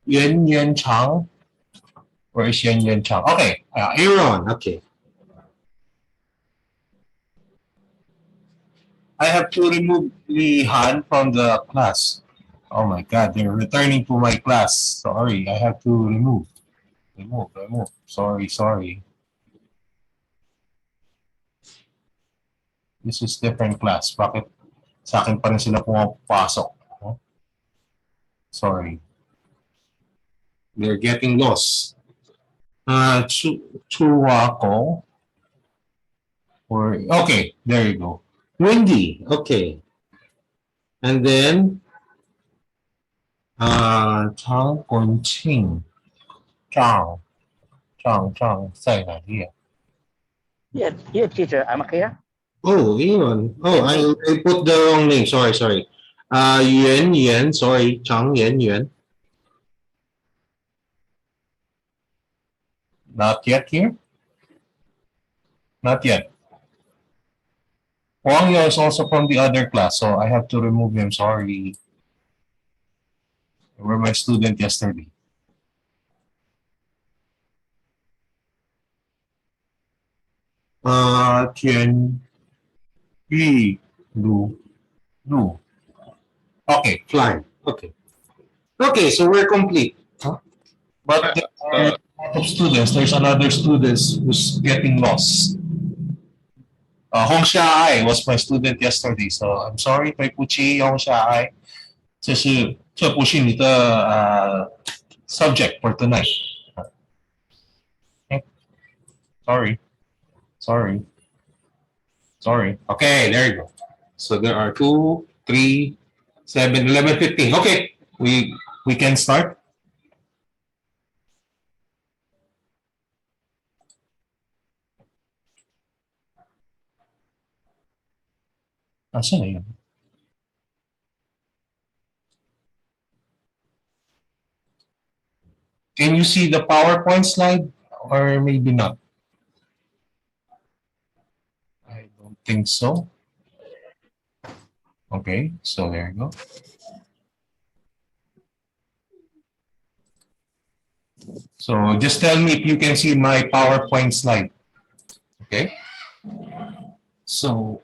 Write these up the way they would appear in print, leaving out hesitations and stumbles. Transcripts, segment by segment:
Yuan Yuan Chang. Where is Yuan Yuan Chang? Okay, Aaron. Okay. I have to remove Li Han from the class. Oh my God, they're returning to my class. Sorry, I have to remove. Remove. Sorry. This is different class. Bakit sa akin pa rin sila pumapasok? Oh, sorry. They're getting lost. Chuwako. Or, okay, there you go. Windy. Okay. And then, Chang Kunqing. Chang,在哪里啊? Here, teacher, I'm here. Oh, yun. Oh, I put the wrong name. Sorry. Yuan, sorry. Chang Yuan. Not yet here? Not yet. Wang Yao is also from the other class, so I have to remove him. Sorry. They were my student yesterday. Tian Yi Lu. Okay, fly. Okay, so we're complete. Huh? But there are a lot of students. There's another student who's getting lost. Hong Xiaai was my student yesterday, so I'm sorry, 对不起， Hong Xiaai. 这不是你的subject for tonight. Okay. Sorry. Okay, there you go. So there are 2, 3, 7, 11, 15. Okay, we can start. Asan na yun? Can you see the PowerPoint slide or maybe not? I don't think so. Okay, so there you go. So just tell me if you can see my PowerPoint slide. Okay. So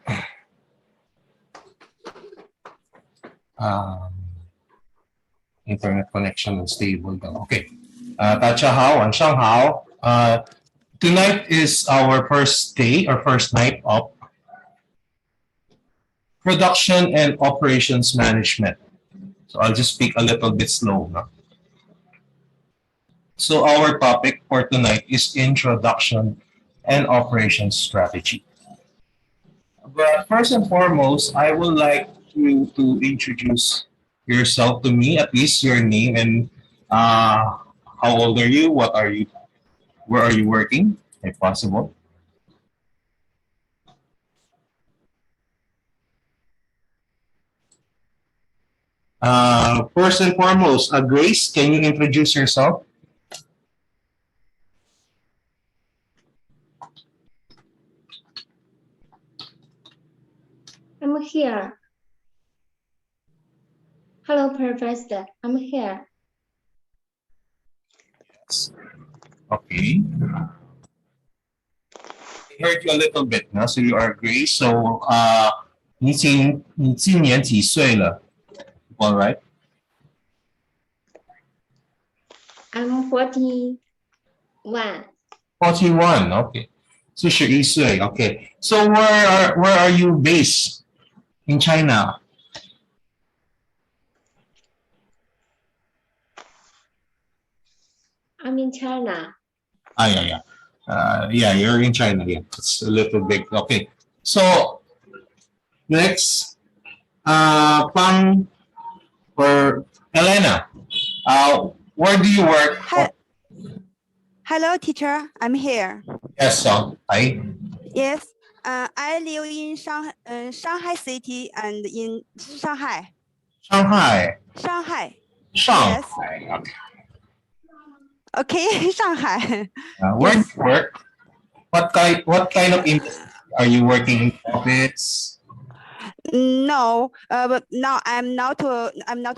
internet connection unstable. Okay. 大家好，晚上好。Tonight is our first day or first night of production and operations management. So I'll just speak a little bit slow. No? So our topic for tonight is introduction and operations strategy. But first and foremost, I would like you to introduce yourself to me, at least your name and how old are you? What are you? Where are you working, if possible? First and foremost, Grace, can you introduce yourself? I'm here. Hello, Professor. I'm here. Okay. I heard you a little bit now, so you are Grace. So, 你今年几岁了? All right. I'm 41. 41, okay. 41岁, okay. So where are you based in China? I'm in China. Yeah. Yeah, you're in China. Yeah, it's a little big. Okay. So next, Pang or Elena, where do you work? Hi. Hello, teacher. I'm here. Yes, hi. Yes. I live in Shanghai City and in Shanghai. Shanghai. Shanghai. Shanghai. Yes. Okay. Okay, Shanghai. Where do you work? What kind of industry are you working in? Office? No, but now I'm not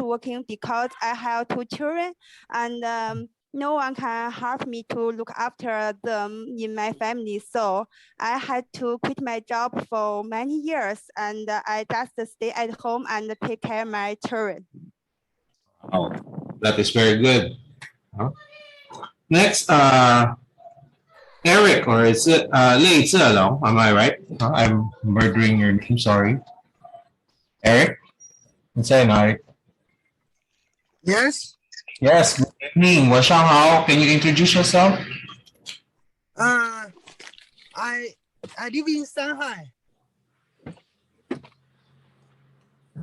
working because I have two children, and no one can help me to look after them in my family. So I had to quit my job for many years, and I just stay at home and take care of my children. Oh, that is very good. Next, Eric, or is it Lei Zhelong? Am I right? I'm murdering your name. Sorry, Eric. It's Eric. Yes. Yes. Good evening. 晚上好. Can you introduce yourself? I live in Shanghai.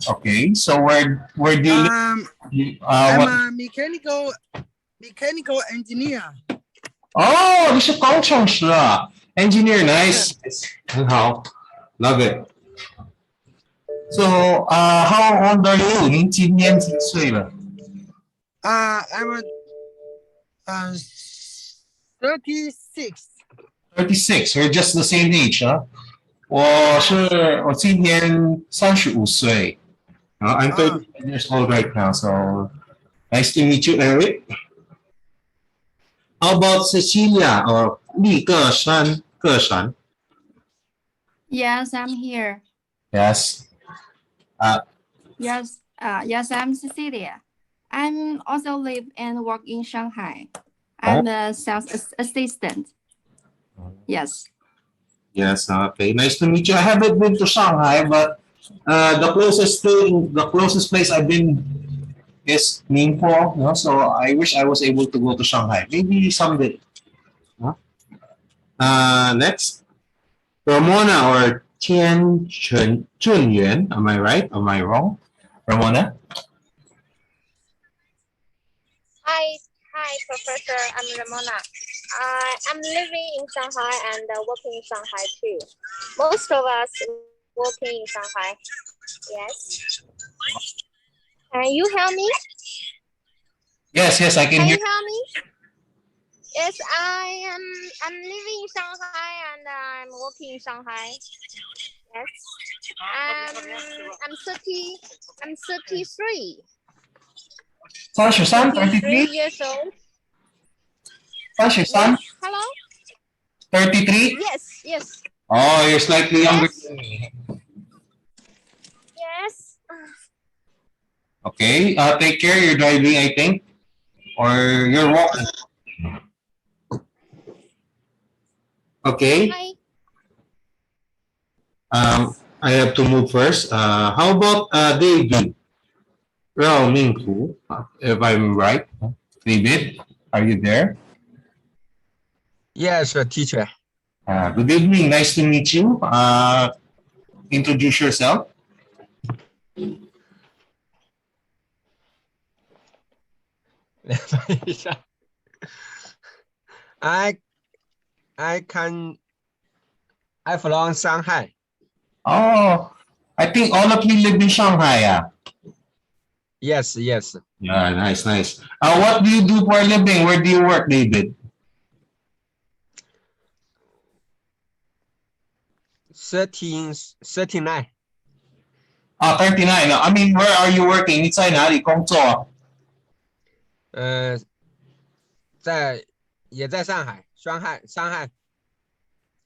Okay. So where do you live? I'm What? a mechanical engineer. 哦，你是工程师啊？Engineer, nice. 很好 Love it. So, how old are you? 您今年几岁了？ I'm 36. 36. We're just the same age, huh? 我今年35岁。I'm 30 years old right now, so nice to meet you, Eric. How about Cecilia or Li Ge Shan? Yes, I'm here. Yes. Yes, I'm Cecilia. I'm also live and work in Shanghai. I'm a sales assistant. Yes. Yes, okay. Nice to meet you. I haven't been to Shanghai, but the closest place I've been is Ningpo. You know, so I wish I was able to go to Shanghai. Maybe someday. Next, Ramona or Chunyuan. Am I right? Am I wrong? Ramona? Hi, Professor. I'm Ramona. I'm living in Shanghai and working in Shanghai too. Most of us working in Shanghai. Yes. Can you hear me? Yes, I can Can hear. you hear me? Yes, I'm living in Shanghai and I'm working in Shanghai. Yes. I'm 33. 33, 33 years old. 33, Hello? 33. Yes. Oh, you're slightly younger Yes. than me. Yes. Okay, take care. You're driving, I think, or you're walking. Okay. Hi. I have to move first. How about David? Rao Minghu, if I'm right. David, are you there? Yes, teacher. Good evening. Nice to meet you. Introduce yourself. I from Shanghai. Oh, I think all of you live in Shanghai. Yes. Yeah, nice. What do you do for a living? Where do you work, David? 39. 39. No, I mean, where are you working? 你在哪里工作？也在上海.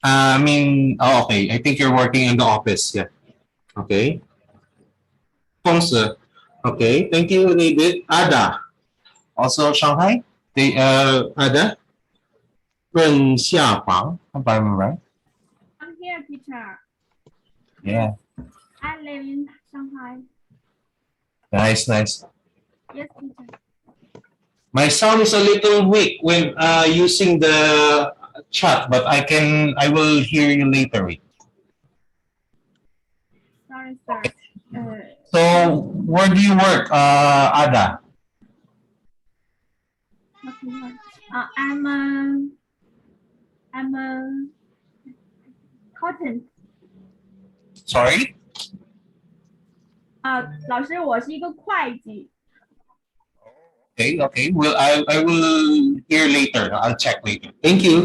I mean, okay. I think you're working in the office. Yeah. Okay. 公司. Okay. Thank you, David. Ada. Also Shanghai. Ada. 润下房. If I'm right. I'm here, teacher. Yeah. I live in Shanghai. Nice. Yes, teacher. My sound is a little weak when using the chat, but I will hear you later. Sorry, sir. So where do you work, Ada? I'm a content. Sorry? 老师，我是一个会计。Okay. Well, I will hear later. I'll check later. Thank you.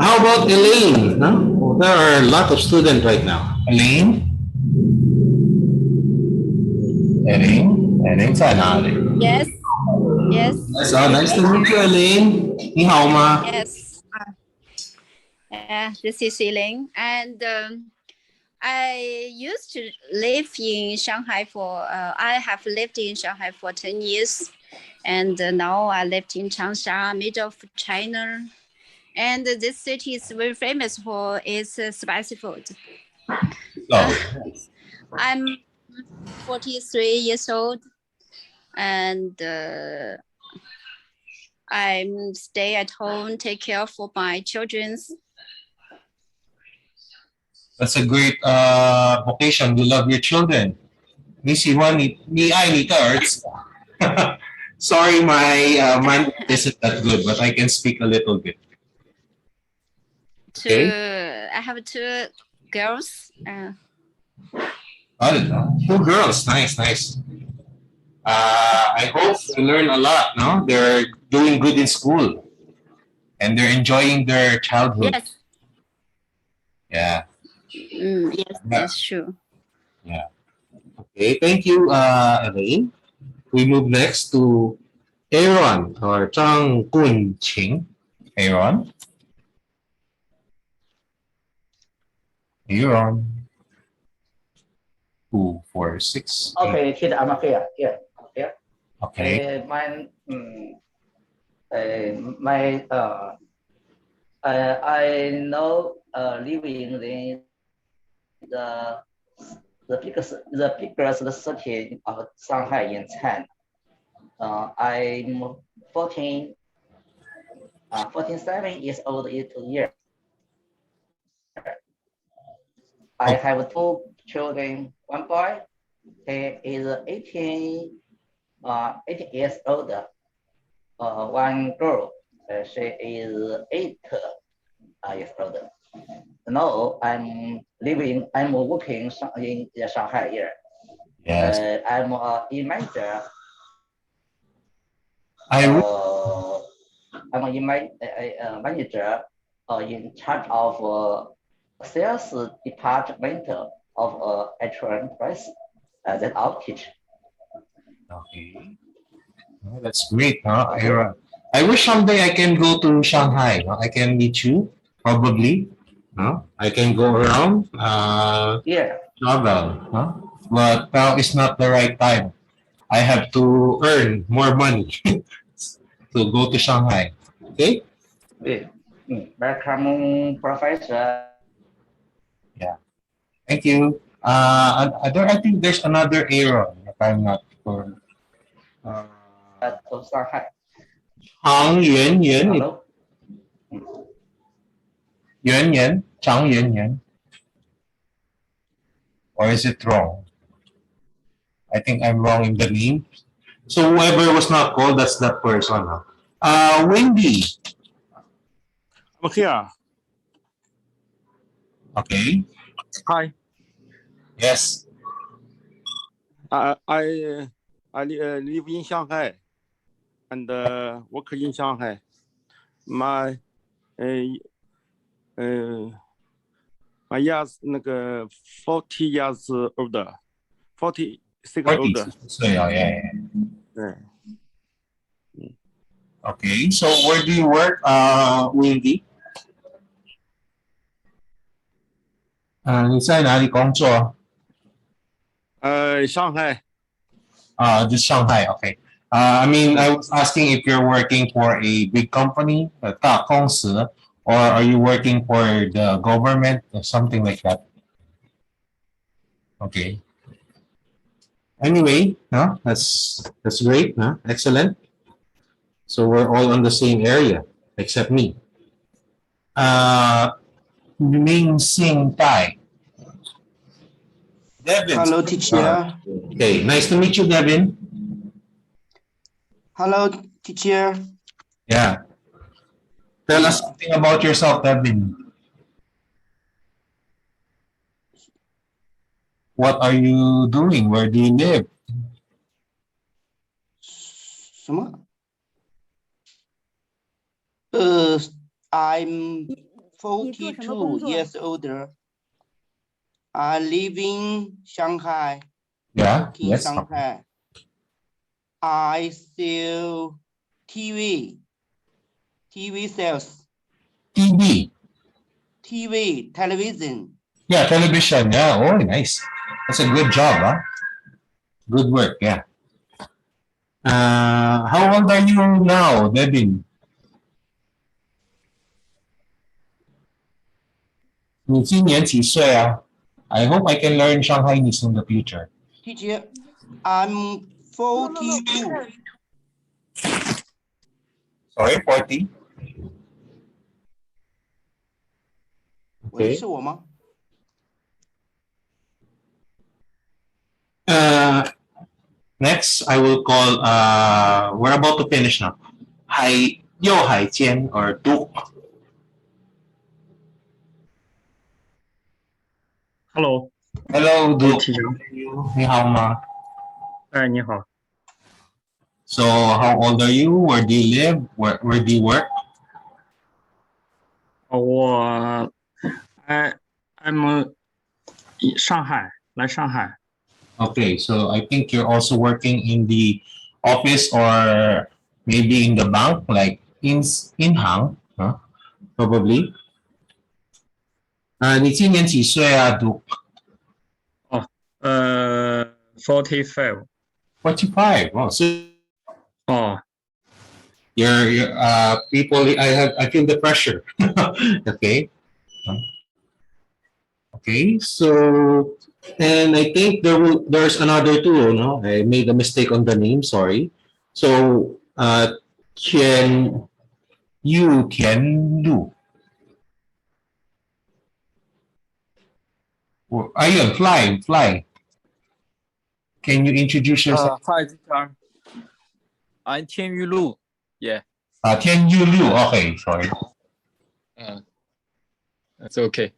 How about Elaine? Huh? Well, there are a lot of students right now. Elaine? Elaine在哪里 Yes. Yes. Nice to meet you, Elaine. 你好吗 Yes. This is Elaine, and I used to live in Shanghai for. I have lived in Shanghai for 10 years, and now I lived in Changsha, middle of China. And this city is very famous for its spicy food. Oh, I'm 43 years old, and I'm stay at home, take care for my children. that's a great vocation. You love your children. 你爱你的儿子 Sorry, my Mandarin isn't that good, but I can speak a little bit. Okay. I have two girls. Two girls. Nice, nice. I hope they learn a lot, no? They're doing good in school and they're enjoying their childhood. Yes. Yeah. Yes, that's true. Yeah. Okay, thank you, Elaine. We move next to Aaron or Zhang Kunqing. Aaron. Aaron. 246. Okay, teacher, I'm here. Okay. I know living in the biggest city of Shanghai in China. I'm 47 years old in 2 years. I have two children. One boy, he is 18 years old. One girl, she is 8 years old. Now I'm working in Shanghai here. Yes. I'm a manager. I I'm a manager in charge of sales department of HR press. That I'll teach. Okay. Oh, that's great, huh? Aaron. I wish someday I can go to Shanghai. No? I can meet you, probably. No? I can go around, Yeah. travel. Huh? But now is not the right time. I have to earn more money to go to Shanghai. Okay? Welcome, Professor. Yeah. Thank you. I think there's another Aaron, if I'm not sure. To Shanghai. Chang Yuan Yuan. Hello. Yuan Yuan. Chang Yuan Yuan. Or is it wrong? I think I'm wrong in the name. So whoever was not called, that's that person. Huh? Wendy. I'm here. Okay. Hi. Yes. I live in Shanghai and work in Shanghai. My my years 40 years older, 46 older. So yeah. Yeah. Okay. So where do you work, Wendy? 你在哪里工作？ Shanghai. Just Shanghai. Okay. I mean, I was asking if you're working for a big company, a 大公司, or are you working for the government or something like that? Okay. Anyway, no, that's great, no? Excellent. So we're all on the same area, except me. Ming Sing Tai. Devin. Hello, teacher. Okay, nice to meet you, Devin. Hello, teacher. Yeah. Tell us something about yourself, Devin. What are you doing? Where do you live? 什么？I'm 42 years older. I live in Shanghai. Yeah. working Yes. Shanghai. I sell TV sales, TV. television. Yeah, television. Yeah. Oh, nice. That's a good job, huh? Good work. Yeah. How old are you now, Devin? 你今年几岁啊？ I hope I can learn Shanghainese in the future. Teacher, I'm 42. Sorry, 40? 喂， Okay. 是我吗？ Next, I will call, we're about to finish now. Yo Hai Jian or Du. Hello， Hello, Du. 提醒，你好吗？哎，你好， So, how old are you? Where do you live? Where do you work? 我I'm 上海，来上海， Okay, so I think you're also working in the office or maybe in the bank, like in Hang, huh? Probably. 你今年几岁啊，Du? 45， 45. Wow, so 哦， you're people. I feel the pressure. Okay. Okay. So and I think there's another two. No, I made a mistake on the name. Sorry. So Qian Yu Tian Lu. Ayun, fly. Can you introduce yourself? Hi, teacher. I'm Tian Yu Lu. Yeah. Tian Yu Lu. Okay, sorry. That's okay.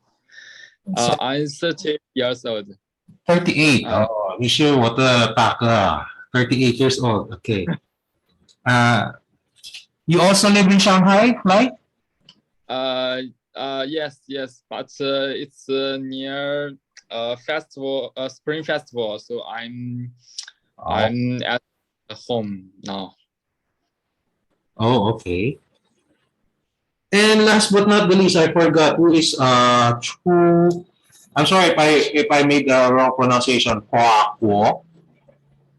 I'm 30 years old. 38. Oh, 你是我的大哥啊。38 years old. Okay. You also live in Shanghai, right? Yes, but it's near festival, spring festival, so I'm at home now. Oh, okay. And last but not the least, I forgot who is Chu. I'm sorry if I made the wrong pronunciation. Hua Guo.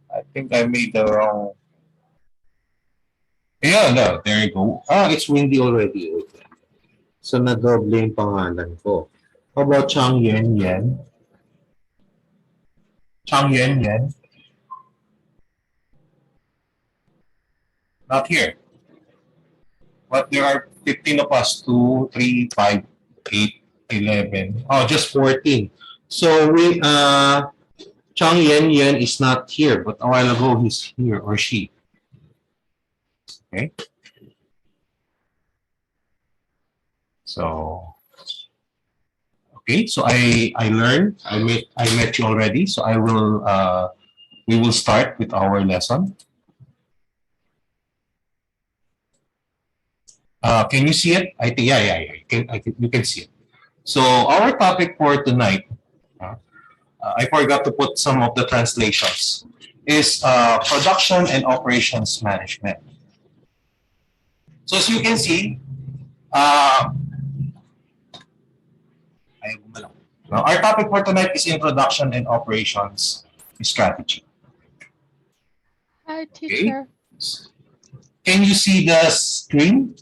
I think I made the wrong. Yeah, no, there you go. It's windy already. So na-double yung pangalan ko. How about Chang Yan Yan? Chang Yan Yan? Not here. But there are 15 of us. 2, 3, 5, 8, 11. Oh, just 14. So we Chang Yan Yan is not here, but a while ago he's here or she. Okay. So okay, so I learned. I met you already. So I will we will start with our lesson. Can you see it? I think yeah. You can see it. So our topic for tonight, I forgot to put some of the translations, is production and operations management. So as you can see, our topic for tonight is introduction and operations strategy. Hi, teacher. Okay. Can you see the screen?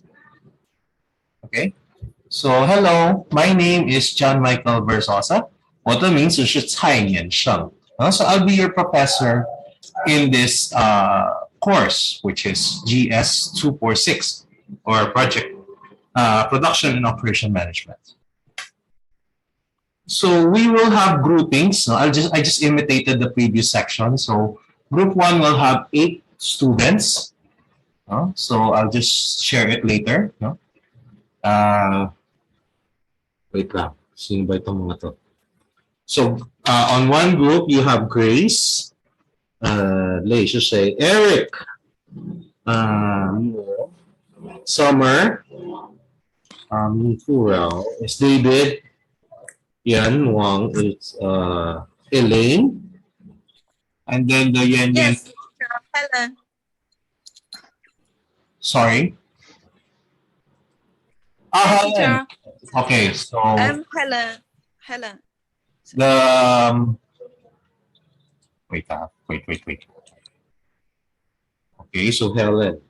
Okay. So hello, my name is John Michael Versosa. 我的名字是蔡年胜. So I'll be your professor in this course, which is GS 246 or project production and operation management. So we will have groupings. I just imitated the previous section. So group 1 will have 8 students. So I'll just share it later. Wait lang. Sino ba itong mga to? So on one group you have Grace. Let's just say Eric. Summer. Kurel. It's David. Yan Wang. It's Elaine. And then the Yan Yan. Yes, Helen. Sorry. Helen. Okay, so I'm Helen. Helen. the wait. Okay, so Helen.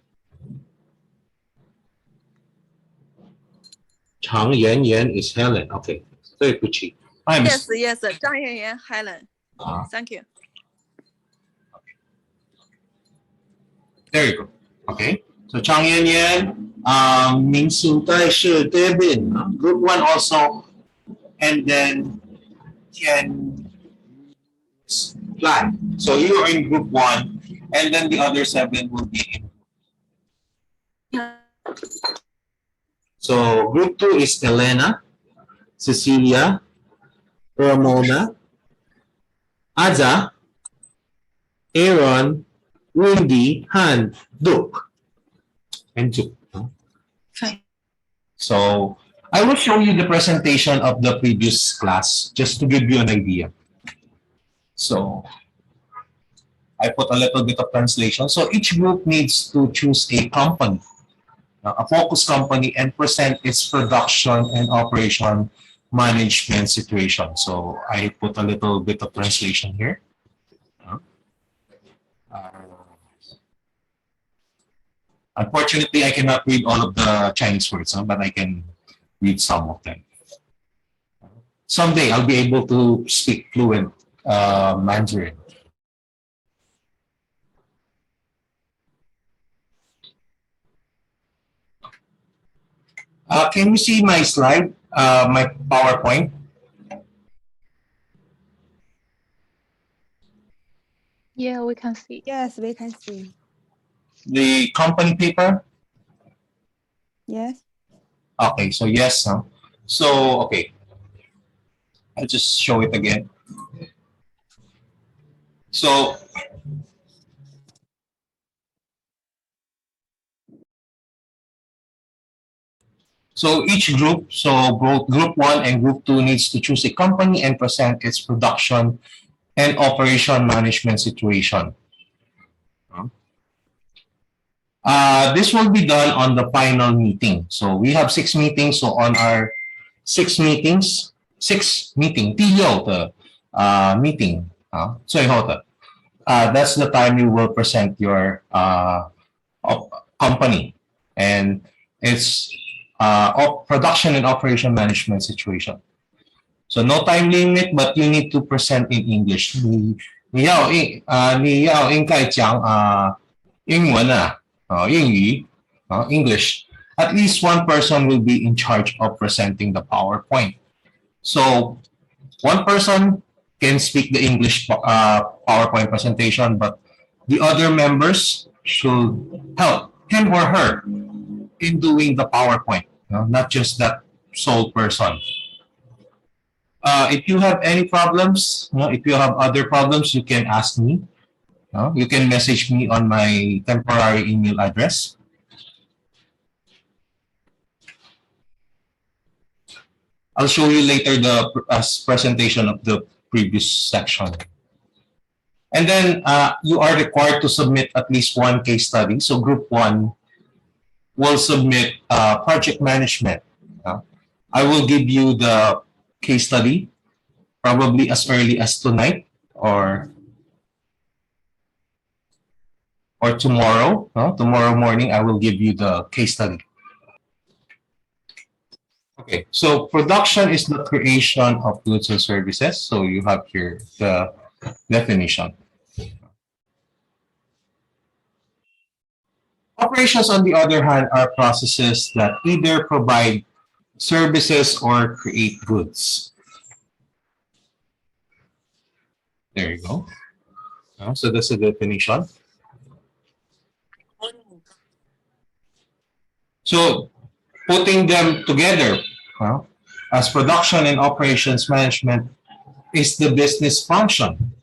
Chang Yan Yan is Helen. Okay. 对不起. Yes, Zhang Yanyan, Helen. Thank you. There you go. Okay. So Chang Yan Yan, Ming Su Tai Shi David, group 1 also, and then Tian Plan. So you are in group 1, and then the other 7 will be in. So group 2 is Elena, Cecilia, Ramona, Aza, Aaron, Wendy, Han, Duke, and Duke. Okay. So I will show you the presentation of the previous class just to give you an idea. So I put a little bit of translation. So each group needs to choose a company, a focus company, and present its production and operation management situation. So I put a little bit of translation here. Unfortunately, I cannot read all of the Chinese words, but I can read some of them. Someday I'll be able to speak fluent Mandarin. Can you see my slide, my PowerPoint? Yeah, we can see. Yes, we can see. The company paper? Yes. Okay, so yes. So, okay. I'll just show it again. So, each group, so both group 1 and group 2 needs to choose a company and present its production and operation management situation. This will be done on the final meeting. So we have 6 meetings. So on our 6 meetings, 第六的meeting, 最后的, that's the time you will present your company and its production and operation management situation. So no time limit, but you need to present in English. 你要应该讲英文啊，英语English. At least one person will be in charge of presenting the PowerPoint. So one person can speak the English PowerPoint presentation, but the other members should help him or her in doing the PowerPoint, not just that sole person. If you have any problems, if you have other problems, you can ask me. You can message me on my temporary email address. I'll show you later the presentation of the previous section. And then you are required to submit at least one case study. So group 1 will submit project management. I will give you the case study probably as early as tonight or tomorrow. Tomorrow morning, I will give you the case study. Okay, so production is the creation of goods and services. So you have here the definition. Operations, on the other hand, are processes that either provide services or create goods. There you go. So that's the definition. So putting them together as production and operations management is the business function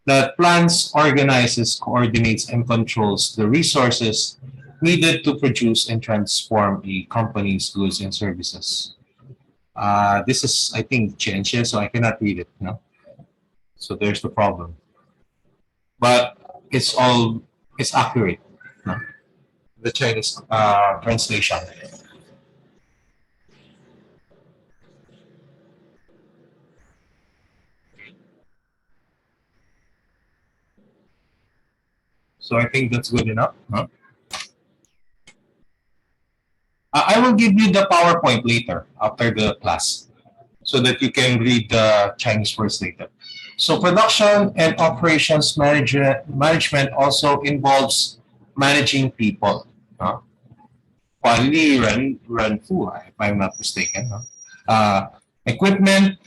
that plans, organizes, coordinates, and controls the resources needed to produce and transform a company's goods and services. This is, I think, Chenche, so I cannot read it. So there's the problem. but it's accurate. No? The Chinese translation. So I think that's good enough. Huh? I will give you the PowerPoint later after the class so that you can read the Chinese words later. So production and operations management also involves managing people. Huh? 管理人富, if I'm not mistaken. Huh? Equipment,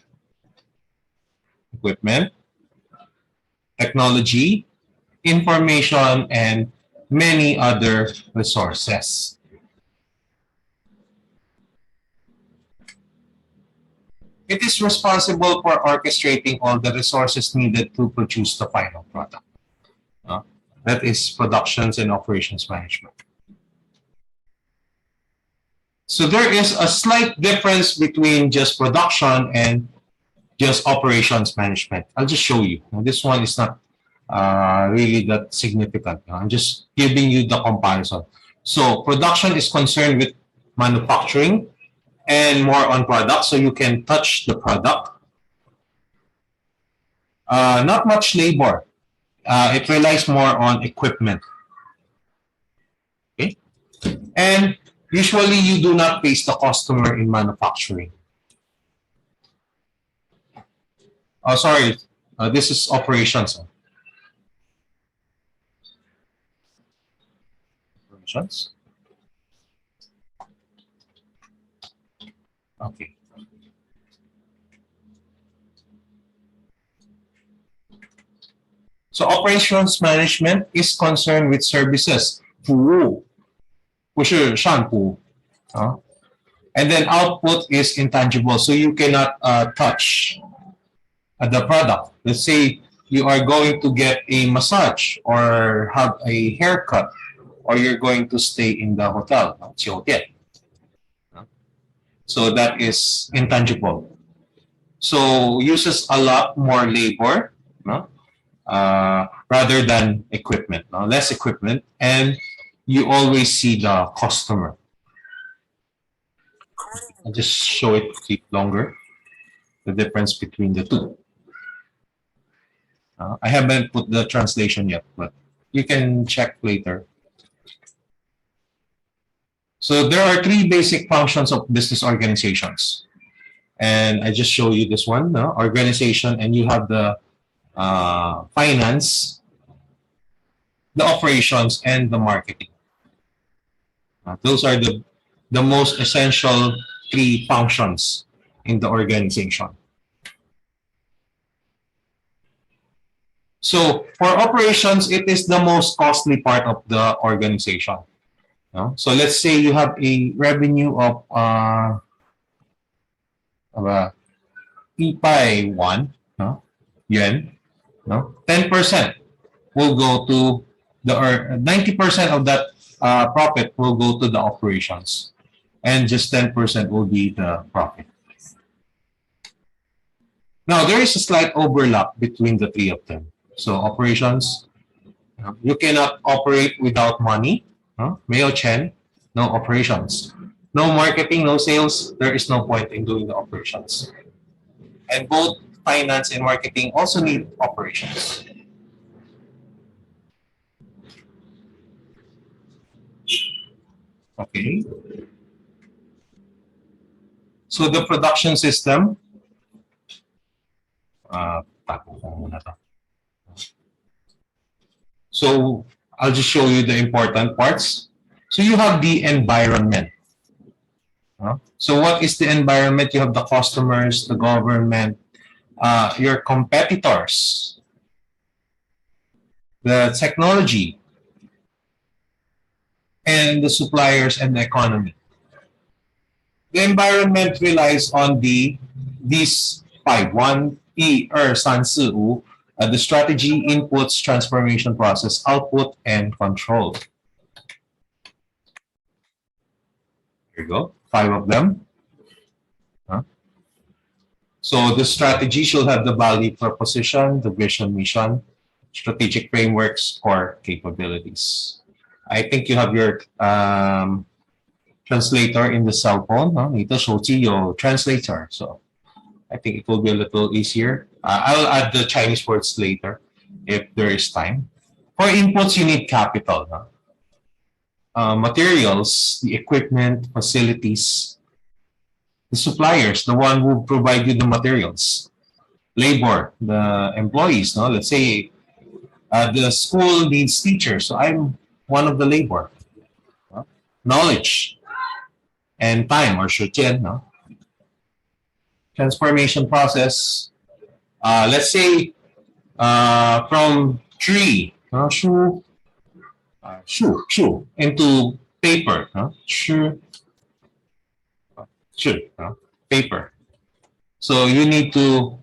technology, information, and many other resources. It is responsible for orchestrating all the resources needed to produce the final product. That is productions and operations management. So there is a slight difference between just production and just operations management. I'll just show you. Now, this one is not really that significant. I'm just giving you the comparison. So production is concerned with manufacturing and more on product, so you can touch the product. Not much labor. It relies more on equipment. Okay? And usually you do not face the customer in manufacturing. Oh, sorry. This is operations. Operations. Okay. So operations management is concerned with services, 服务，不是上服。And then output is intangible, so you cannot touch the product. Let's say you are going to get a massage or have a haircut, or you're going to stay in the hotel, 酒店. So that is intangible. So uses a lot more labor, no? Rather than equipment, no? Less equipment, and you always see the customer. I'll just show it longer, the difference between the two. I haven't put the translation yet, but you can check later. So there are three basic functions of business organizations. And I just show you this one, no? Organization, and you have the finance, the operations, and the marketing. Those are the most essential three functions in the organization. So for operations, it is the most costly part of the organization. So let's say you have a revenue of Ipay 1 yuan, 10% will go to the, or 90% of that profit will go to the operations, and just 10% will be the profit. Now there is a slight overlap between the three of them. So operations, you cannot operate without money. Mayo Chen, no operations. No marketing, no sales, there is no point in doing the operations. And both finance and marketing also need operations. Okay. So the production system, so I'll just show you the important parts. So you have the environment. So what is the environment? You have the customers, the government, your competitors, the technology, and the suppliers and the economy. The environment relies on these five. 1, 1, 2, 3, 4, 5. The strategy, inputs, transformation process, output, and control. Here you go, 5 of them. So the strategy should have the value proposition, the vision, mission, strategic frameworks, core capabilities. I think you have your translator in the cell phone. 你的手机有 translator, so I think it will be a little easier. I'll add the Chinese words later if there is time. For inputs, you need capital. Materials, the equipment, facilities, the suppliers, the one who provide you the materials. Labor, the employees. No? Let's say the school needs teachers, so I'm one of the labor. Knowledge and time, or 时间. No? Transformation process. Let's say from tree, 树 into paper, 是 paper. So you need to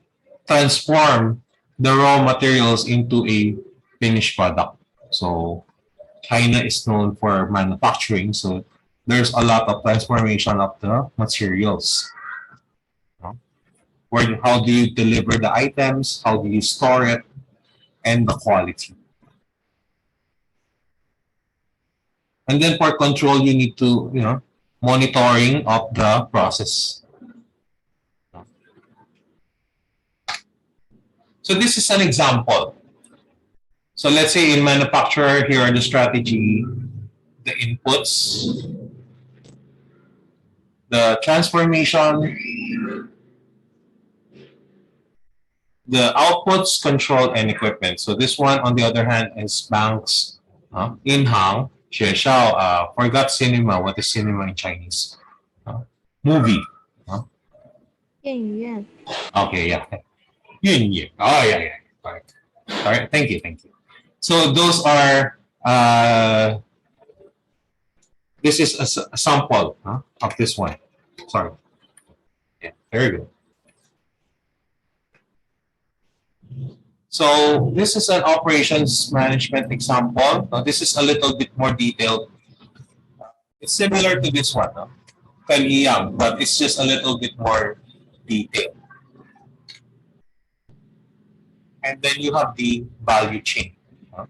transform the raw materials into a finished product. So China is known for manufacturing, so there's a lot of transformation of the materials. How do you deliver the items? How do you store it? And the quality. And then for control, you need to, monitoring of the process. So this is an example. So let's say in manufacturer, here are the strategy, the inputs, the transformation, the outputs, control, and equipment. So this one, on the other hand, is banks, in-hang, 学校, forgot cinema. What is cinema in Chinese? Movie. 电影院 Okay, yeah. 电影. Oh, yeah. All right. Thank you. So those are, this is a sample of this one. Sorry. Yeah, very good. So this is an operations management example. Now this is a little bit more detailed. It's similar to this one, but it's just a little bit more detailed. And then you have the value chain.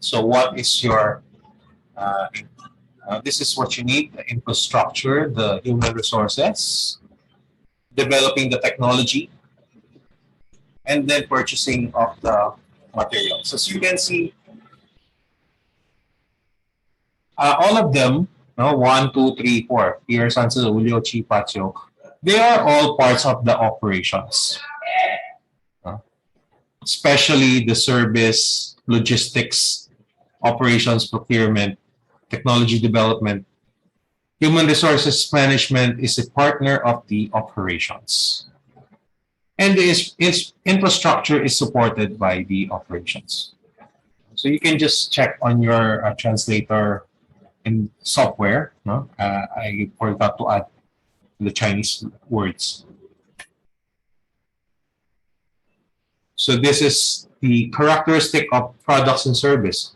So what is your, this is what you need: the infrastructure, the human resources, developing the technology, and then purchasing of the materials. As you can see, all of them, 1, 2, 3, 4, 1, 2, 3, 4, 5, 6, 7, they are all parts of the operations. Especially the service, logistics, operations, procurement, technology development. Human resources management is a partner of the operations. And its infrastructure is supported by the operations. So you can just check on your translator in software. I forgot to add the Chinese words. So this is the characteristic of products and service.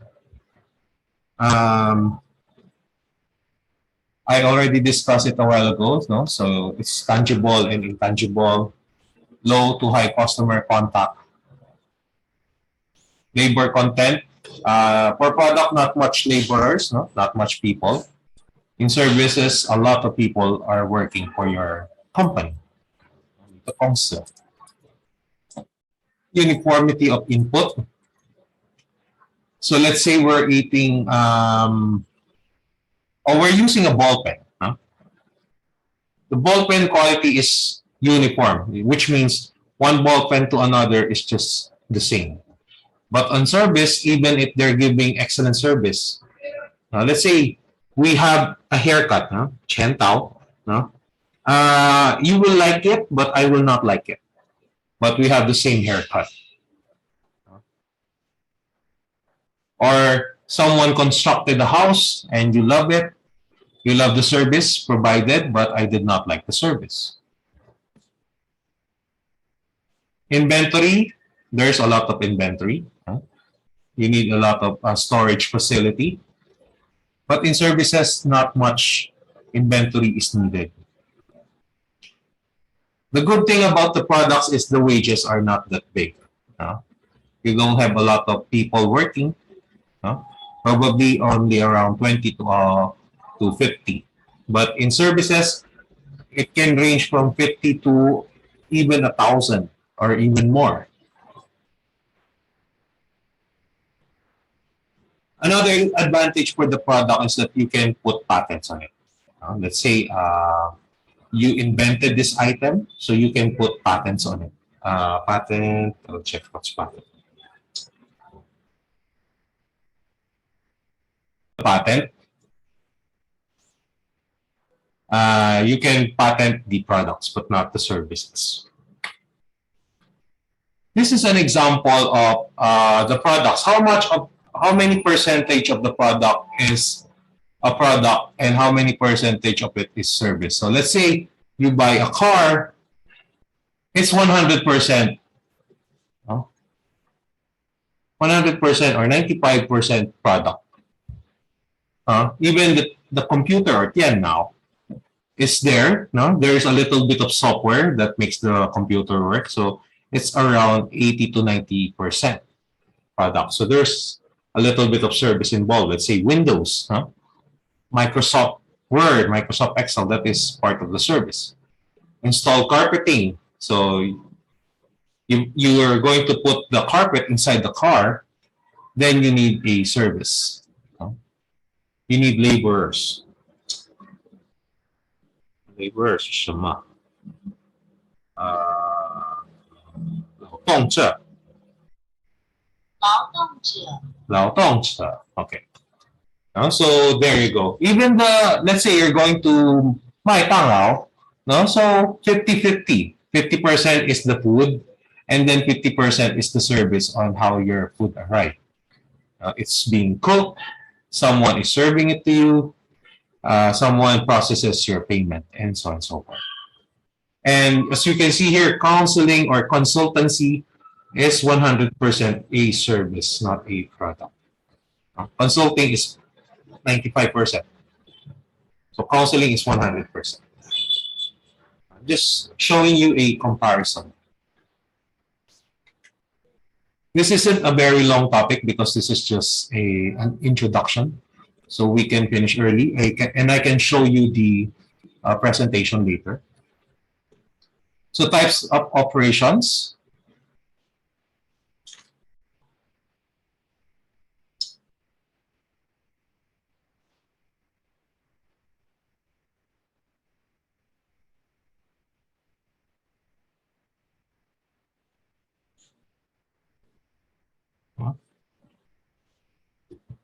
I already discussed it a while ago. So it's tangible and intangible. Low to high customer contact. Labor content. For product, not much laborers, not much people. In services, a lot of people are working for your company. The concept. Uniformity of input. So let's say we're eating, or we're using a ball pen. The ball pen quality is uniform, which means one ball pen to another is just the same. But on service, even if they're giving excellent service, let's say we have a haircut, 钱刀, you will like it, but I will not like it. But we have the same haircut. Or someone constructed a house and you love it. You love the service provided, but I did not like the service. Inventory, there's a lot of inventory. You need a lot of storage facility. But in services, not much inventory is needed. The good thing about the products is the wages are not that big. you don't have a lot of people working, probably only around 20 to 50. But in services, it can range from 50 to even 1,000 or even more. Another advantage for the product is that you can put patents on it. Let's say you invented this item, so you can put patents on it. Patent, I'll check what's patent. Patent. You can patent the products, but not the services. This is an example of the products. How many percentage of the product is a product and how many percentage of it is service? So let's say you buy a car, it's 100%. 100% or 95% product. Even the computer or Tian now is there. No, there is a little bit of software that makes the computer work. So it's around 80 to 90% product. So there's a little bit of service involved. Let's say Windows, Microsoft Word, Microsoft Excel, that is part of the service. Install carpeting. So you are going to put the carpet inside the car, then you need a service. You need laborers. Laborers 是什么？劳动者。劳动者。Okay. So there you go. Even let's say you're going to 麦当劳, no? So 50-50. 50% is the food, and then 50% is the service on how your food arrived. It's being cooked, someone is serving it to you, someone processes your payment, and so on and so forth. And as you can see here, counseling or consultancy is 100% a service, not a product. Consulting is 95%. So counseling is 100%. I'm just showing you a comparison. This isn't a very long topic because this is just an introduction. So we can finish early and I can show you the presentation later. So types of operations.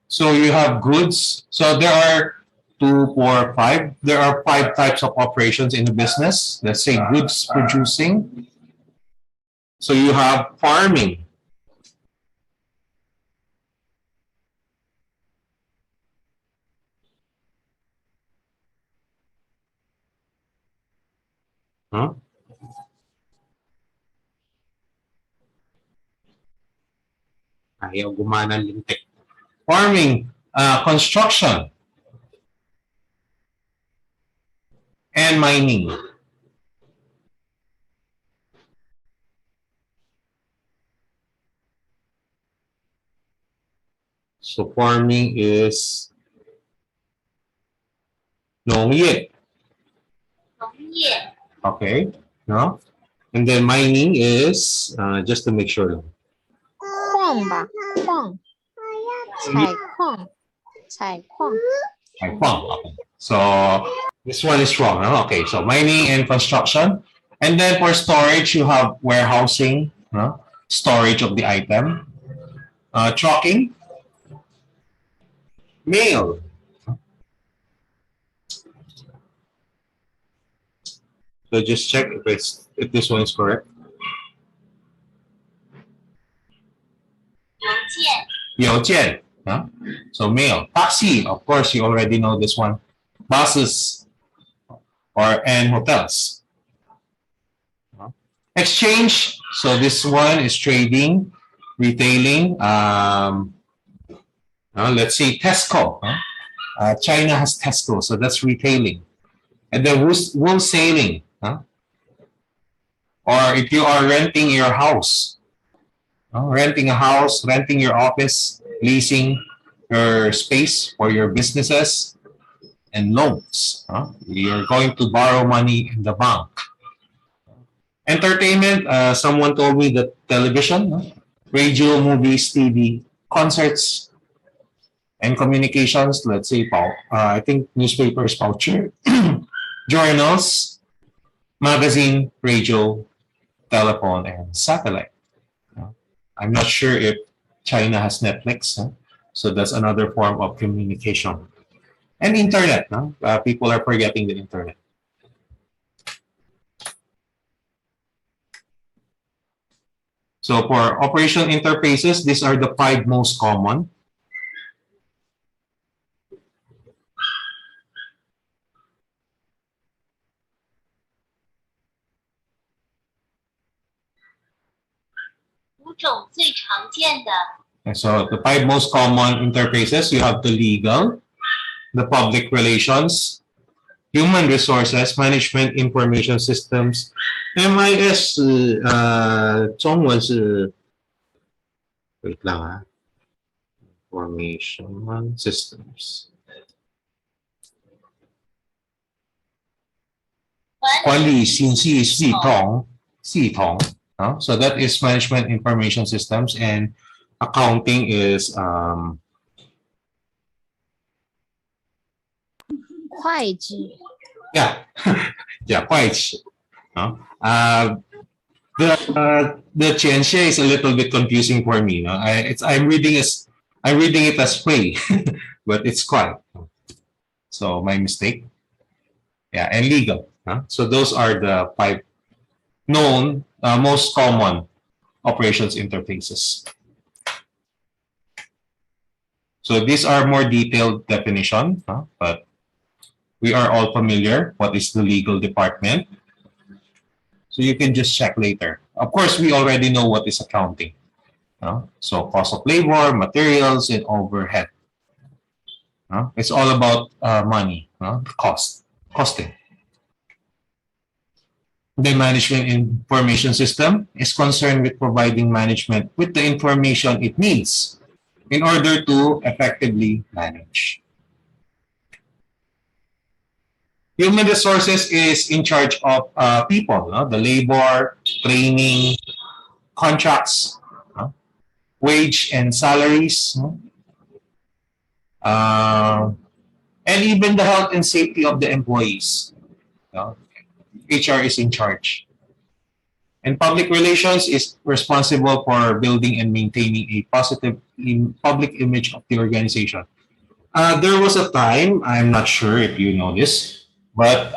So you have goods. So there are 2, 4, 5. There are 5 types of operations in a business. Let's say goods producing. So you have farming. Ayaw gumana ng lintik. Farming, construction, and mining. So farming is 农业. Okay, no? And then mining is, just to make sure. 矿吧，矿，采矿，采矿。Okay. So this one is wrong. Huh? Okay, so mining and construction. And then for storage, you have warehousing, storage of the item, trucking, mail. So just check if this one is correct. 邮件. So mail. Taxi, of course, you already know this one. Buses and hotels. Exchange. So this one is trading, retailing. Let's say Tesco. China has Tesco, so that's retailing. And then wholesaling. Or if you are renting your house, renting a house, renting your office, leasing your space for your businesses, and loans. You're going to borrow money in the bank. Entertainment, someone told me that television, radio, movies, TV, concerts, and communications, let's say, I think newspapers, voucher, journals, magazine, radio, telephone, and satellite. I'm not sure if China has Netflix, so that's another form of communication. And internet, people are forgetting the internet. So for operation interfaces, these are the 5 most common. And so the 5 most common interfaces, you have the legal, the public relations, human resources, management information systems, MIS, 中文是 wait lang information systems. 管理信息系统 so that is management information systems, and accounting is 会计 会计 the 简写 is a little bit confusing for me. I'm reading it as way, but it's quite. So my mistake. And legal. So those are the 5 known, most common operations interfaces. So these are more detailed definition, but we are all familiar. What is the legal department? So you can just check later. Of course, we already know what is accounting. So cost of labor, materials, and overhead. It's all about money, costing. The management information system is concerned with providing management with the information it needs in order to effectively manage. Human resources is in charge of people, the labor, training, contracts, wage and salaries, and even the health and safety of the employees. HR is in charge. And public relations is responsible for building and maintaining a positive public image of the organization. There was a time, I'm not sure if you know this, but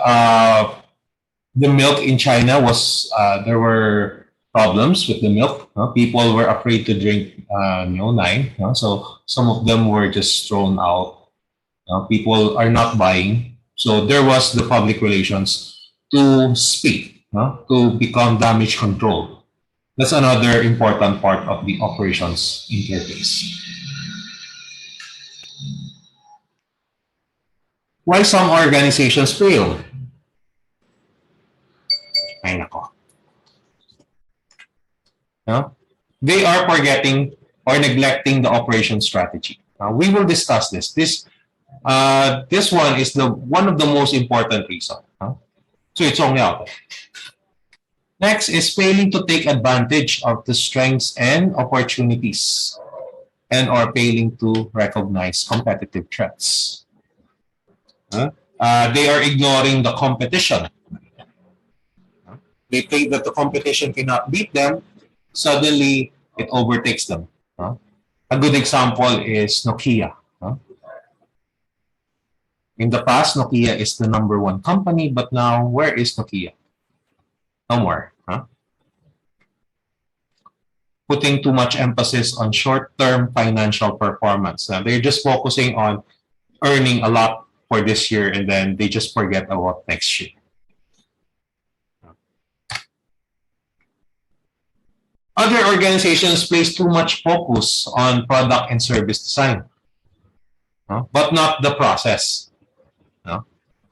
the milk in China was, there were problems with the milk. People were afraid to drink nine. So some of them were just thrown out. People are not buying. So there was the public relations to speak, to become damage control. That's another important part of the operations interface. Why some organizations fail? Ay nako. They are forgetting or neglecting the operation strategy. We will discuss this. This one is one of the most important reasons. So it's only out there. Next is failing to take advantage of the strengths and opportunities, and or failing to recognize competitive threats. They are ignoring the competition. They think that the competition cannot beat them. Suddenly, it overtakes them. A good example is Nokia. In the past, Nokia is the #1 company, but now, where is Nokia? No more. Putting too much emphasis on short-term financial performance. They're just focusing on earning a lot for this year, and then they just forget about next year. Other organizations place too much focus on product and service design, but not the process.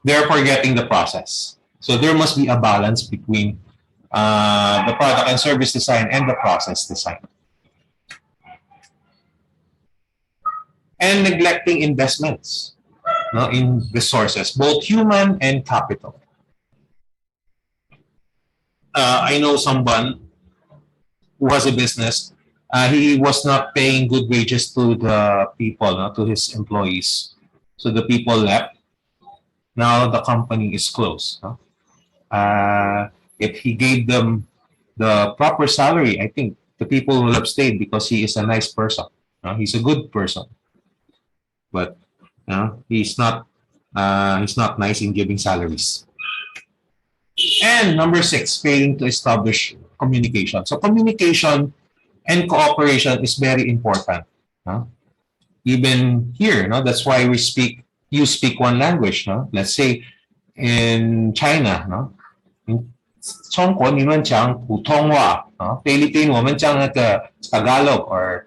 They're forgetting the process. So there must be a balance between the product and service design and the process design. and neglecting investments, no, in resources, both human and capital. I know someone who has a business. He was not paying good wages to the people, no, to his employees. So the people left. Now the company is closed. No? If he gave them the proper salary, I think the people will have stayed because he is a nice person. He's a good person, but he's not nice in giving salaries. And number 6, failing to establish communication. So communication and cooperation is very important. No? Even here, no, that's why you speak one language. No? Let's say in China, no? 中国你们讲普通话啊，菲律宾我们讲那个 Tagalog or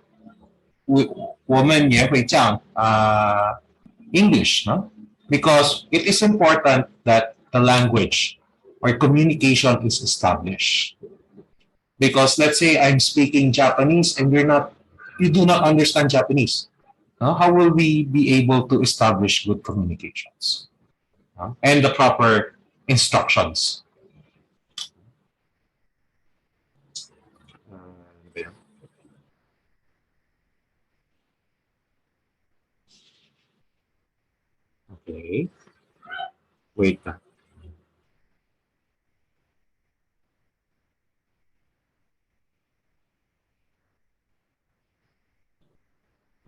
我们也会讲English, no? Because it is important that the language or communication is established. Because let's say I'm speaking Japanese and you do not understand Japanese. How will we be able to establish good communications and the proper instructions? Okay. Wait.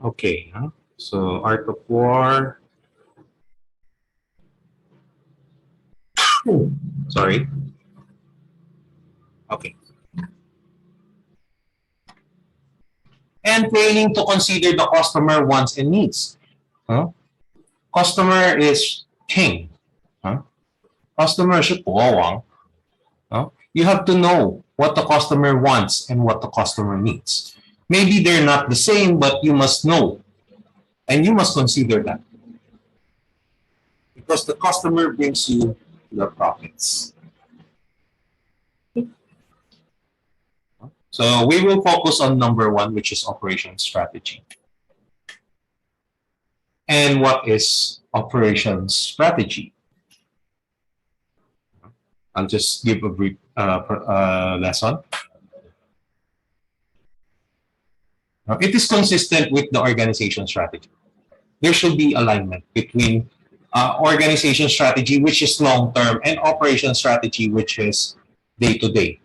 Okay. So Art of War. Sorry. Okay. And failing to consider the customer wants and needs. Customer is king. Customer 是国王. You have to know what the customer wants and what the customer needs. Maybe they're not the same, but you must know. And you must consider that. Because the customer brings you the profits. So we will focus on number 1, which is operation strategy. And what is operation strategy? I'll just give a brief lesson. It is consistent with the organization strategy. There should be alignment between organization strategy, which is long-term, and operation strategy, which is day-to-day.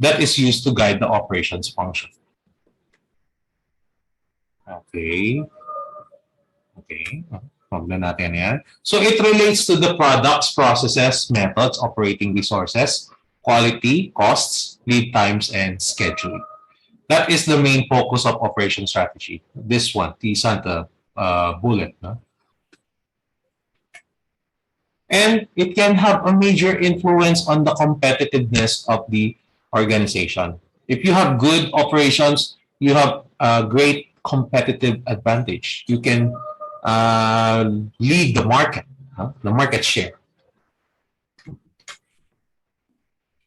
That is used to guide the operations function. Okay. So it relates to the products, processes, methods, operating resources, quality, costs, lead times, and scheduling. That is the main focus of operation strategy. This one, the bullet. No? And it can have a major influence on the competitiveness of the organization. If you have good operations, you have a great competitive advantage. You can lead the market share.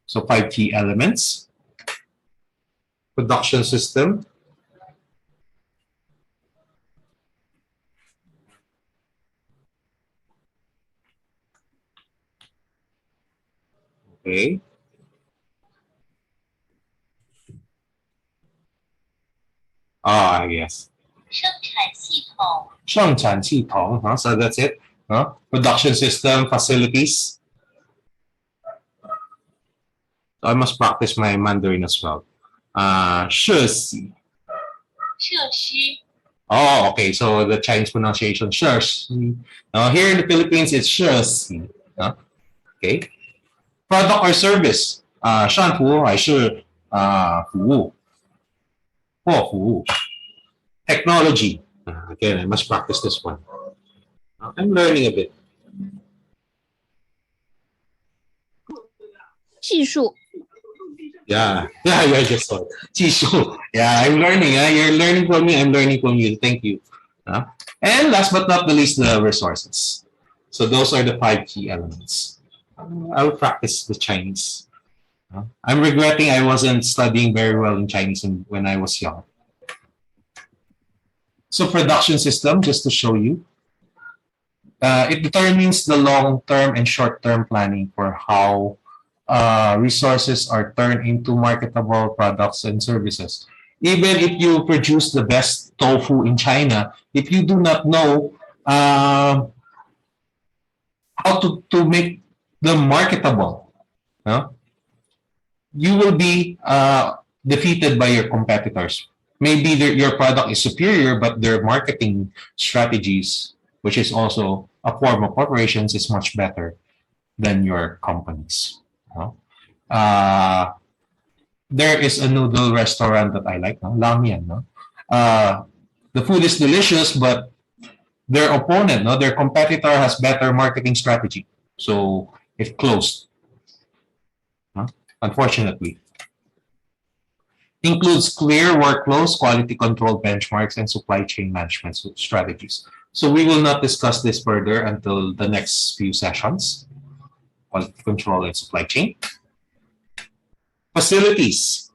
So 5 key elements. Production system. Okay. Yes. 生产系统. So that's it. Production system, facilities. So I must practice my Mandarin as well. 设施. Oh, okay. So the Chinese pronunciation, 设施. Here in the Philippines, it's 设施. Okay. Product or service. 善服务还是服务或服务. Technology. Again, I must practice this one. I'm learning a bit. 技术. Yeah, I just saw it. 技术. Yeah, I'm learning. You're learning from me. I'm learning from you. Thank you. And last but not the least, the resources. So those are the 5 key elements. I will practice the Chinese. I'm regretting I wasn't studying very well in Chinese when I was young. So production system, just to show you, it determines the long-term and short-term planning for how resources are turned into marketable products and services. Even if you produce the best tofu in China, if you do not know how to make them marketable, you will be defeated by your competitors. Maybe your product is superior, but their marketing strategies, which is also a form of operations, is much better than your companies. There is a noodle restaurant that I like, Lamian. The food is delicious, but their opponent, their competitor has better marketing strategy. So it closed, unfortunately. Includes clear workflows, quality control benchmarks, and supply chain management strategies. So we will not discuss this further until the next few sessions. Quality control and supply chain. Facilities.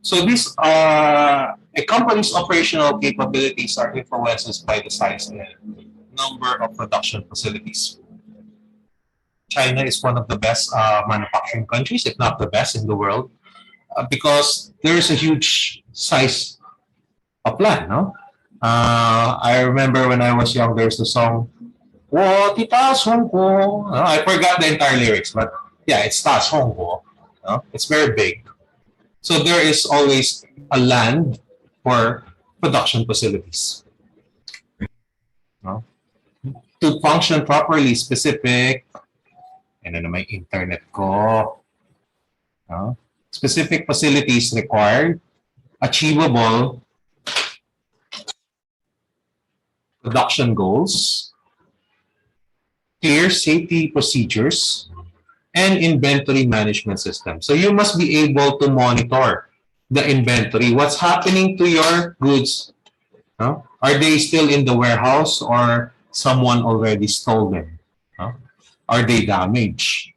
So these a company's operational capabilities are influenced by the size and number of production facilities. China is one of the best manufacturing countries, if not the best in the world, because there's a huge size of land. I remember when I was young, there's the song, I forgot the entire lyrics, but yeah, it's 大中国. It's very big. So there is always a land for production facilities. To function properly, specific, and then my internet ko. Specific facilities required, achievable production goals, clear safety procedures, and inventory management system. So you must be able to monitor the inventory. What's happening to your goods? Are they still in the warehouse or someone already stole them? Are they damaged?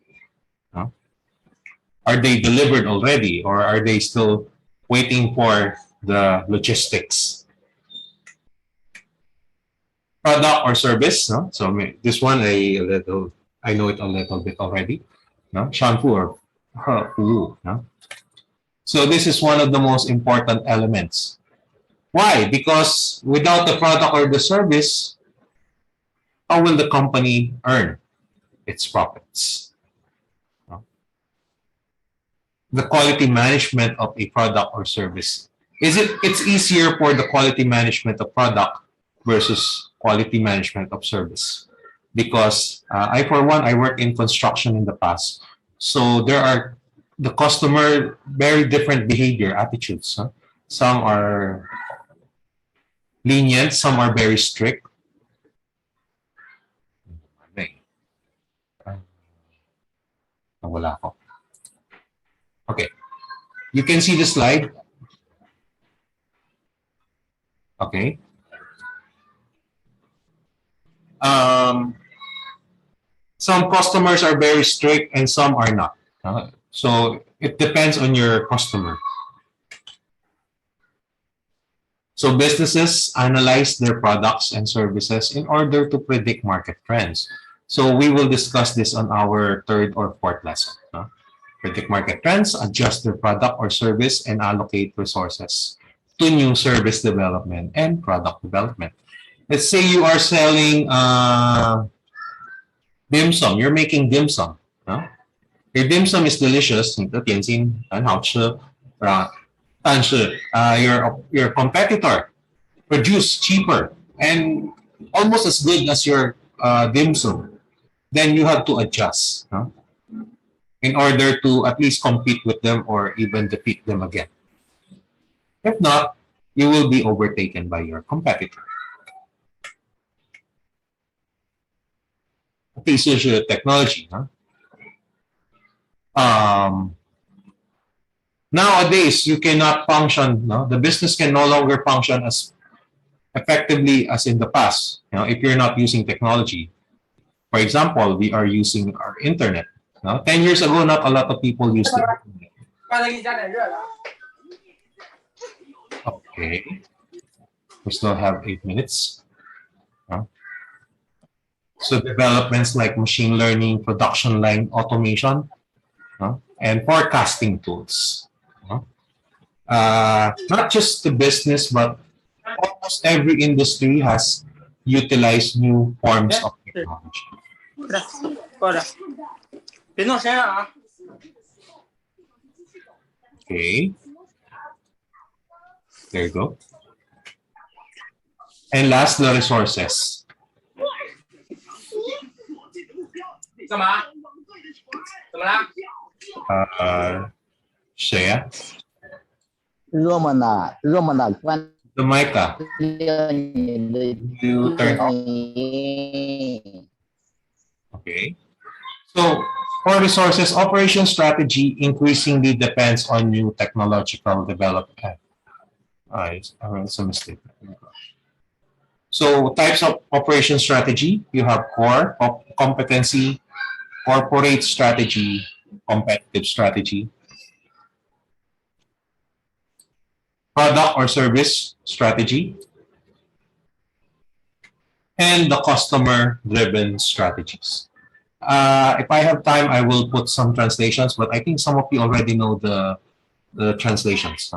Are they delivered already, or are they still waiting for the logistics? Product or service. So this one I know it a little bit already. Shampoo or fu. So this is one of the most important elements. Why? Because without the product or the service, how will the company earn its profits? The quality management of a product or service. It's easier for the quality management of product versus quality management of service. Because I, for one, I worked in construction in the past. So there are the customer, very different behavior, attitudes. Some are lenient, some are very strict. Nawala ako. Okay. You can see the slide. Okay. Some customers are very strict and some are not. So it depends on your customer. So businesses analyze their products and services in order to predict market trends. So we will discuss this on our third or fourth lesson. Predict market trends, adjust their product or service, and allocate resources to new service development and product development. Let's say you are selling dim sum. You're making dim sum. Your dim sum is delicious. 你的点心很好吃，但是 your competitor produce cheaper and almost as good as your dim sum. Then you have to adjust in order to at least compete with them or even defeat them again. If not, you will be overtaken by your competitor. Okay, so technology. Nowadays, you cannot function. The business can no longer function as effectively as in the past. If you're not using technology. For example, we are using our internet. 10 years ago, not a lot of people used the internet. Okay. We still have 8 minutes. So developments like machine learning, production line automation, and forecasting tools. Not just the business, but almost every industry has utilized new forms of technology. Okay. There you go. And last, the resources. Share. Romana, The mic. You turn off. Okay. So for resources, operation strategy increasingly depends on new technological development. It's a mistake. So types of operation strategy, you have core, competency, corporate strategy, competitive strategy, product or service strategy, and the customer-driven strategies. If I have time, I will put some translations, but I think some of you already know the translations.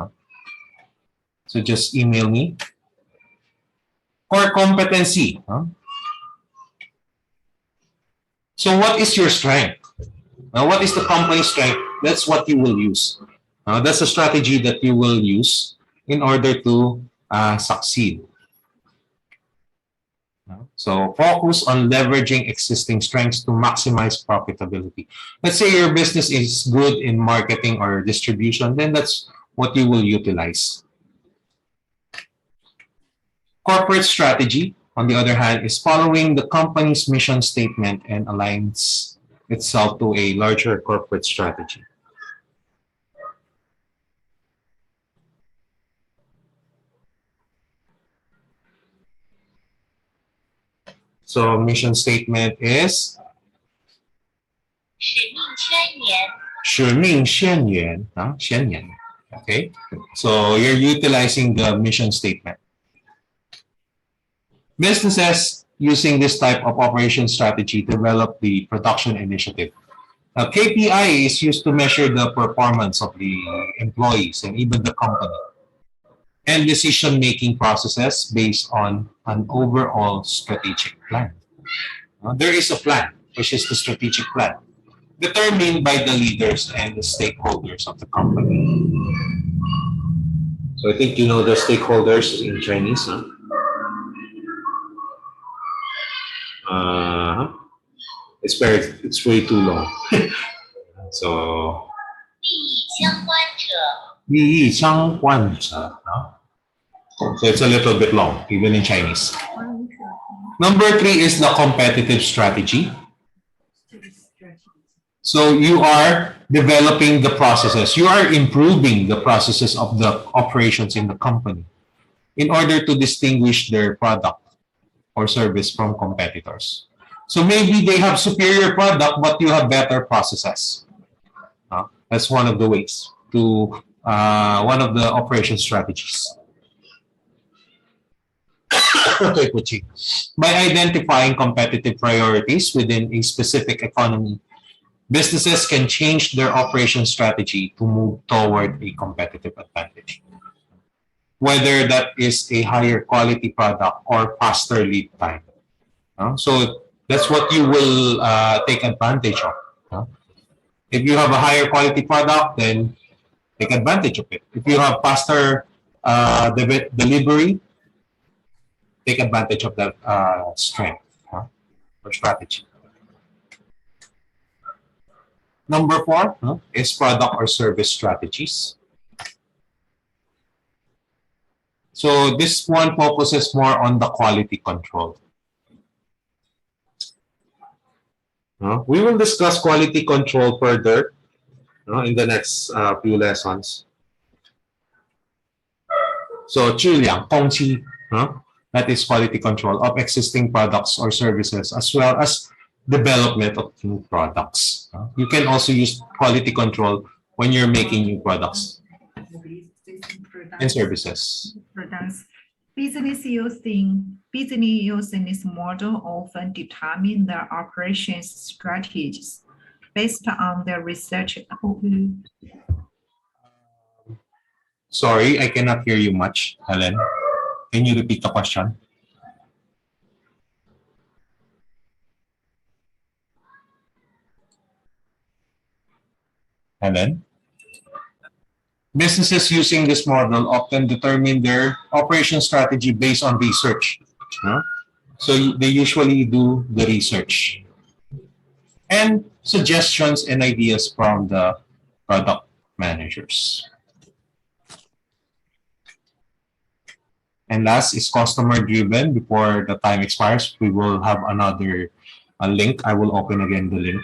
So just email me. Core competency. So what is your strength? What is the company's strength? That's what you will use. That's a strategy that you will use in order to succeed. So focus on leveraging existing strengths to maximize profitability. Let's say your business is good in marketing or distribution, then that's what you will utilize. Corporate strategy, on the other hand, is following the company's mission statement and aligns itself to a larger corporate strategy. So mission statement is 使命宣言. Okay, so you're utilizing the mission statement. Businesses using this type of operation strategy develop the production initiative. KPI is used to measure the performance of the employees and even the company, and decision-making processes based on an overall strategic plan. There is a plan, which is the strategic plan, determined by the leaders and the stakeholders of the company. So I think you know the stakeholders in Chinese. It's way too long. So 利益相关者. So it's a little bit long, even in Chinese. Number 3 is the competitive strategy. So you are developing the processes. You are improving the processes of the operations in the company in order to distinguish their product or service from competitors. So maybe they have superior product, but you have better processes. That's one of the ways to one of the operation strategies. By identifying competitive priorities within a specific economy, businesses can change their operation strategy to move toward a competitive advantage, whether that is a higher quality product or faster lead time. So that's what you will take advantage of. If you have a higher quality product, then take advantage of it. If you have faster delivery, take advantage of that strength or strategy. Number 4 is product or service strategies. So this one focuses more on the quality control. We will discuss quality control further in the next few lessons. So 质量供给, that is quality control of existing products or services, as well as development of new products. You can also use quality control when you're making new products. and services. Products. Business using this model often determine the operations strategies based on the research. Sorry, I cannot hear you much, Helen. Can you repeat the question? Helen? Businesses using this model often determine their operation strategy based on research. So they usually do the research and suggestions and ideas from the product managers. And last is customer driven. Before the time expires, we will have another link. I will open again the link.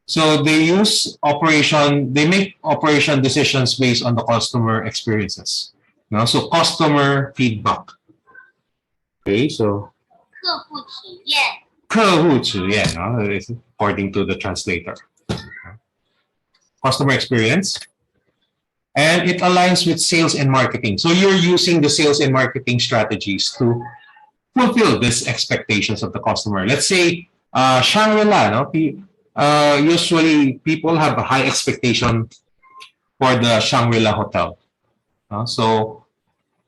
So they make operation decisions based on the customer experiences. So customer feedback. Okay, so 客户体验, according to the translator. Customer experience. And it aligns with sales and marketing. So you're using the sales and marketing strategies to fulfill these expectations of the customer. Let's say Shangri-La, usually people have a high expectation for the Shangri-La hotel. So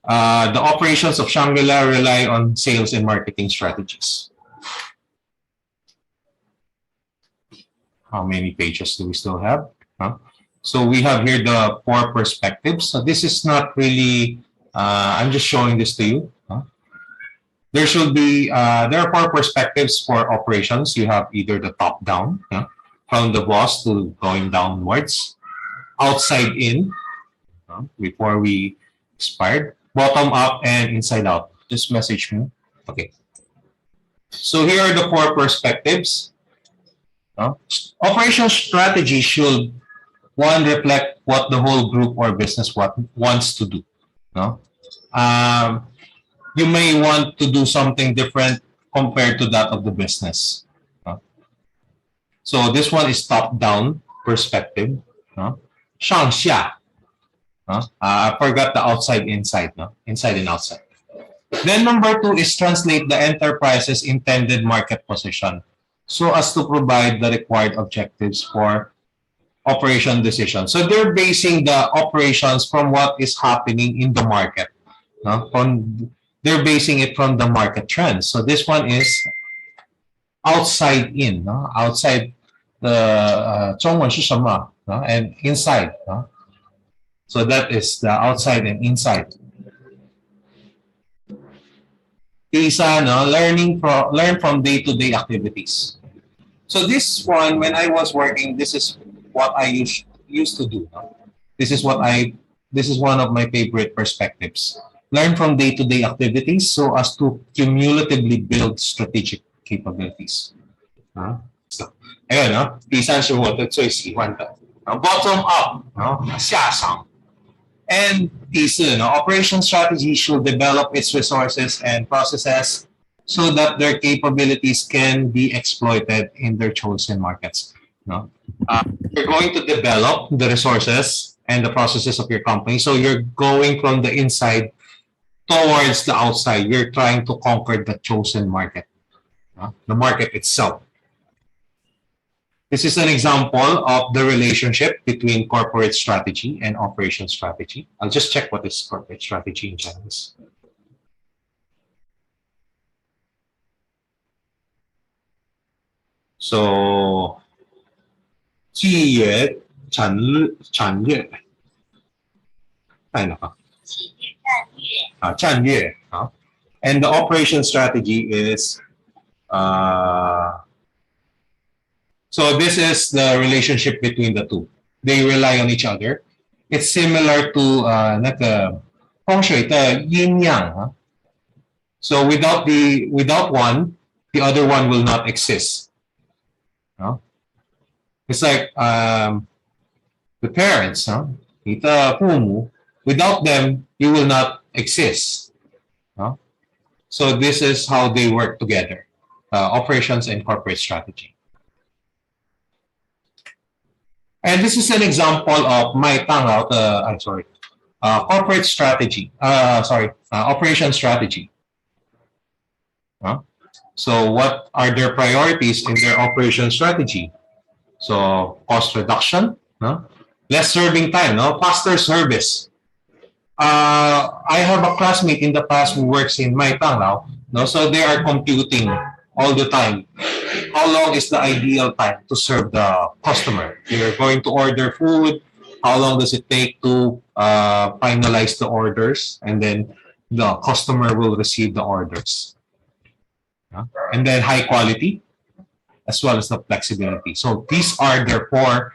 the operations of Shangri-La rely on sales and marketing strategies. How many pages do we still have? So we have here the 4 perspectives. So this is not really, I'm just showing this to you. There should be, there are 4 perspectives for operations. You have either the top down, from the boss to going downwards, outside in, before we expired, bottom up and inside out. Just message me. Okay. So here are the 4 perspectives. Operation strategy should, 1, reflect what the whole group or business wants to do. You may want to do something different compared to that of the business. So this one is top-down perspective. 上下. I forgot the outside, inside. Inside and outside. Then number 2 is translate the enterprise's intended market position so as to provide the required objectives for operation decisions. So they're basing the operations from what is happening in the market. They're basing it from the market trends. So this one is outside in, outside the 中文是什么? And inside. So that is the outside and inside. Isa, learn from day-to-day activities. So this one, when I was working, this is what I used to do. This is one of my favorite perspectives. Learn from day-to-day activities so as to cumulatively build strategic capabilities. Ayun, 第三是我的最喜欢的。Bottom up, 下场。And 第四, operation strategy should develop its resources and processes so that their capabilities can be exploited in their chosen markets. You're going to develop the resources and the processes of your company. So you're going from the inside towards the outside. You're trying to conquer the chosen market, the market itself. This is an example of the relationship between corporate strategy and operation strategy. I'll just check what is corporate strategy in Chinese. So, 企业战略，战略啊 and the operation strategy is so this is the relationship between the two. They rely on each other. It's similar to 那个风水的阴阳. So without one, the other one will not exist. It's like the parents, 你的父母, without them, you will not exist. So this is how they work together, operations and corporate strategy. And this is an example of my corporate strategy. Operation strategy. So what are their priorities in their operation strategy? So cost reduction, less serving time, faster service. I have a classmate in the past who works in Maitang now, so they are computing all the time. How long is the ideal time to serve the customer? You're going to order food. How long does it take to finalize the orders? And then the customer will receive the orders. And then high quality, as well as the flexibility. So these are their four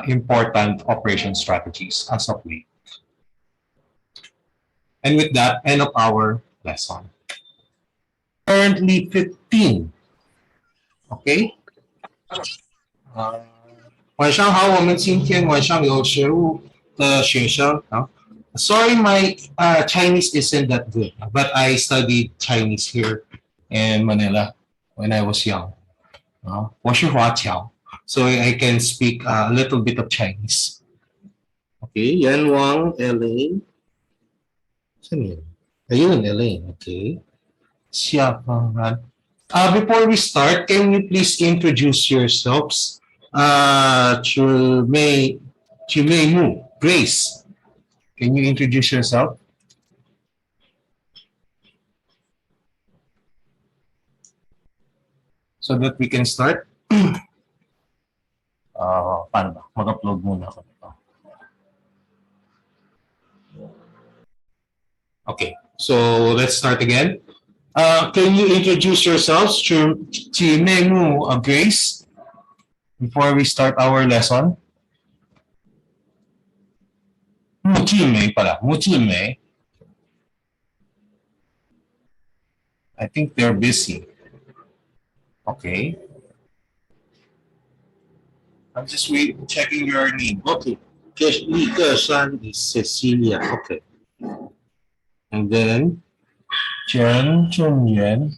important operation strategies as of late. And with that, end of our lesson. Currently 15. OK？ 晚上好，我们今天晚上有15的学生啊。Sorry, my Chinese isn't that good, but I studied Chinese here in Manila when I was young. 我是华侨 so I can speak a little bit of Chinese. Okay, Yan Wang, Elaine. Saan yun? Ayun, Elaine. Okay. Siapangan. Before we start, can you please introduce yourselves? Chumei Mu, Grace. Can you introduce yourself? So that we can start. Paano ba? Mag-upload muna ako. Okay, so let's start again. Can you introduce yourselves, Chumei Mu, Grace, before we start our lesson? Mei pala. Mei. I think they're busy. Okay. I'm just checking your name. Okay. Li Geshan is Cecilia. Okay. And then Chen Chunyuan.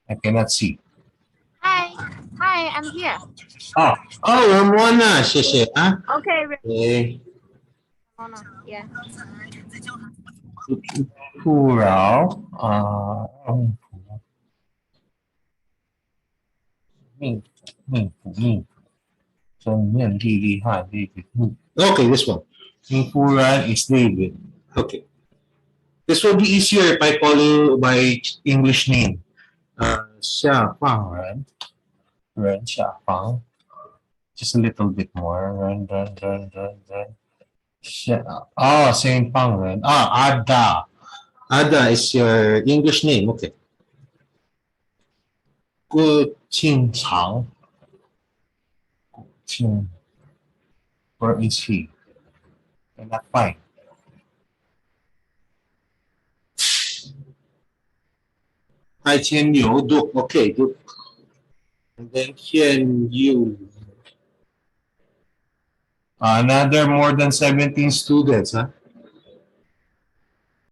I cannot see. Hi, I'm here. Oh, Ramona. 谢谢啊. Okay, Okay. Ramona, yeah. Purao. Okay, this one. Puran is David. Okay. This will be easier if I call you by English name. Xia Fang Ren. Ren Xia Fang. Just a little bit more. Ren. Same Fang Ren. Ada. Ada is your English name. Okay. Gu Qing Chang. Where is he? I'm not fine. Hai Qian Yu, Duke. Okay, Duke. And then Qian Yu. Another more than 17 students, huh?